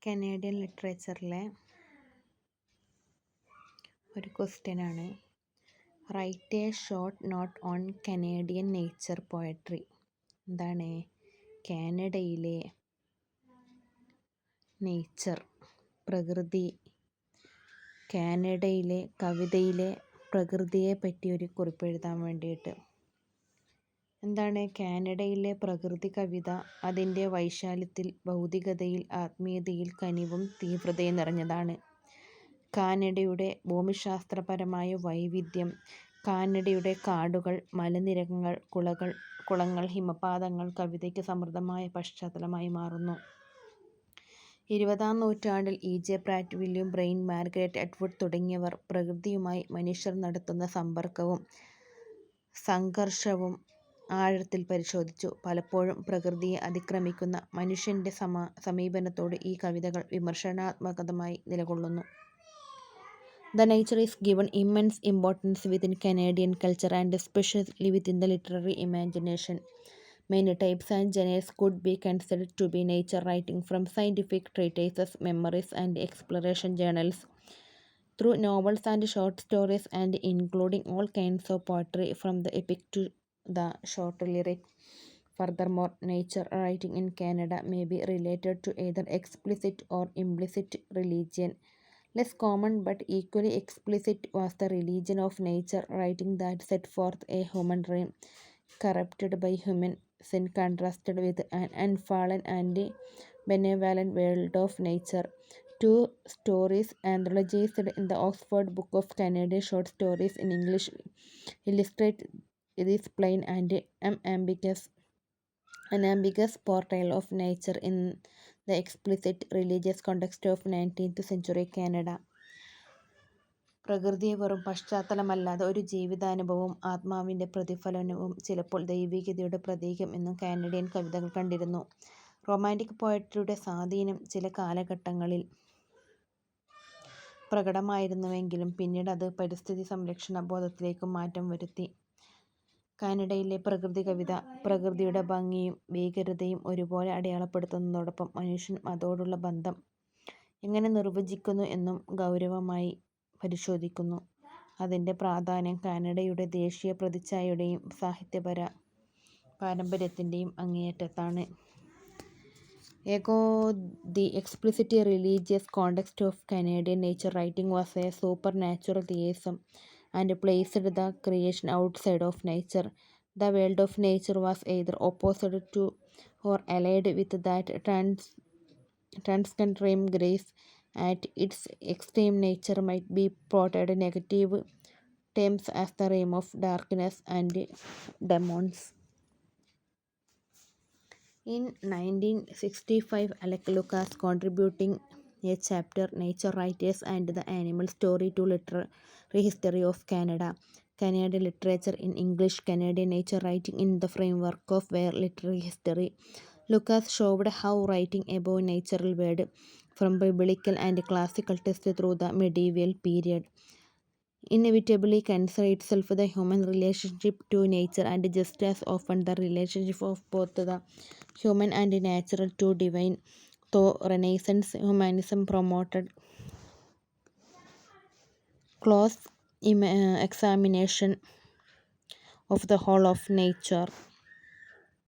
Canadian ലിറ്ററേച്ചറിലെ ഒരു ക്വസ്റ്റ്യനാണ്. Write a short note on Canadian nature poetry. എന്താണ് കാനഡയിലെ നേച്ചർ, പ്രകൃതി, കാനഡയിലെ കവിതയിലെ പ്രകൃതിയെ പറ്റി ഒരു കുറിപ്പ് എഴുതാൻ വേണ്ടിയിട്ട്. എന്താണ് കാനഡയിലെ പ്രകൃതി കവിത? അതിൻ്റെ വൈശാല്യത്തിൽ, ഭൗതികതയിൽ, ആത്മീയതയിൽ, കനിവും തീവ്രതയും നിറഞ്ഞതാണ്. കാനഡയുടെ ഭൂമിശാസ്ത്രപരമായ വൈവിധ്യം, കാനഡയുടെ കാടുകൾ, മലനിരകൾ, കുളങ്ങൾ, ഹിമപാതങ്ങൾ കവിതയ്ക്ക് സമൃദ്ധമായ പശ്ചാത്തലമായി മാറുന്നു. 20-ാം നൂറ്റാണ്ടിൽ E.J. പ്രാറ്റ്, William brain, Margaret Atwood തുടങ്ങിയവർ പ്രകൃതിയുമായി മനുഷ്യർ നടത്തുന്ന സമ്പർക്കവും സംഘർഷവും ആഴത്തിൽ പരിശോധിച്ചു. പലപ്പോഴും പ്രകൃതിയെ അതിക്രമിക്കുന്ന മനുഷ്യൻ്റെ സമീപനത്തോട് ഈ കവിതകൾ വിമർശനാത്മകമായി നിലകൊള്ളുന്നു. The nature is given immense importance within Canadian culture and especially within the literary imagination. Many types and genres could be considered to be nature writing, from scientific treatises, memoirs, and exploration journals, through novels and short stories, and including all kinds of poetry, from the epic to the short lyric. Furthermore, nature writing in Canada may be related to either explicit or implicit religion. Less common but equally explicit was the religion of nature writing that set forth a human dream corrupted by human sin, contrasted with an unfallen and benevolent world of nature. Two stories anthologized in the Oxford Book of Canadian Short Stories in English illustrate this plain and unambiguous portrayal of nature in the explicit religious context of 19th century Canada. പ്രകൃതിയെ വെറും പശ്ചാത്തലമല്ലാതെ ഒരു ജീവിതാനുഭവവും ആത്മാവിൻ്റെ പ്രതിഫലനവും ചിലപ്പോൾ ദൈവികതയുടെ പ്രതീകം എന്നും Canadian കവിതകൾ കണ്ടിരുന്നു. Romantic പോയട്രിയുടെ സ്വാധീനം ചില കാലഘട്ടങ്ങളിൽ പ്രകടമായിരുന്നുവെങ്കിലും പിന്നീട് അത് പരിസ്ഥിതി സംരക്ഷണ ബോധത്തിലേക്കും മാറ്റം വരുത്തി. കാനഡയിലെ പ്രകൃതി കവിത പ്രകൃതിയുടെ ഭംഗിയും ഭീകരതയും ഒരുപോലെ അടയാളപ്പെടുത്തുന്നതോടൊപ്പം മനുഷ്യൻ അതോടുള്ള ബന്ധം എങ്ങനെ നിർവചിക്കുന്നു എന്നും ഗൗരവമായി പരിശോധിക്കുന്നു. അതിൻ്റെ പ്രാധാന്യം കാനഡയുടെ ദേശീയ പ്രതിച്ഛായയുടെയും സാഹിത്യപര പാരമ്പര്യത്തിൻ്റെയും അങ്ങേയറ്റത്താണ്. The explicit religious context of Canadian nature writing was a supernatural theism and placed the creation outside of nature. The world of nature was either opposite to or allied with that transcendent grace. At its extreme, nature might be portrayed in negative terms as the realm of darkness and demons. In 1965, Alec Lucas contributing a chapter, Nature Writers and the Animal Story, to Literary History of Canada, Canadian Literature in English, Canadian Nature Writing in the Framework of Where Literary History. Lucas showed how writing about natural world, from biblical and classical texts through the medieval period, inevitably concerns itself the human relationship to nature, and just as often the relationship of both the human and natural to divine. Though Renaissance humanism promoted close examination of the whole of nature.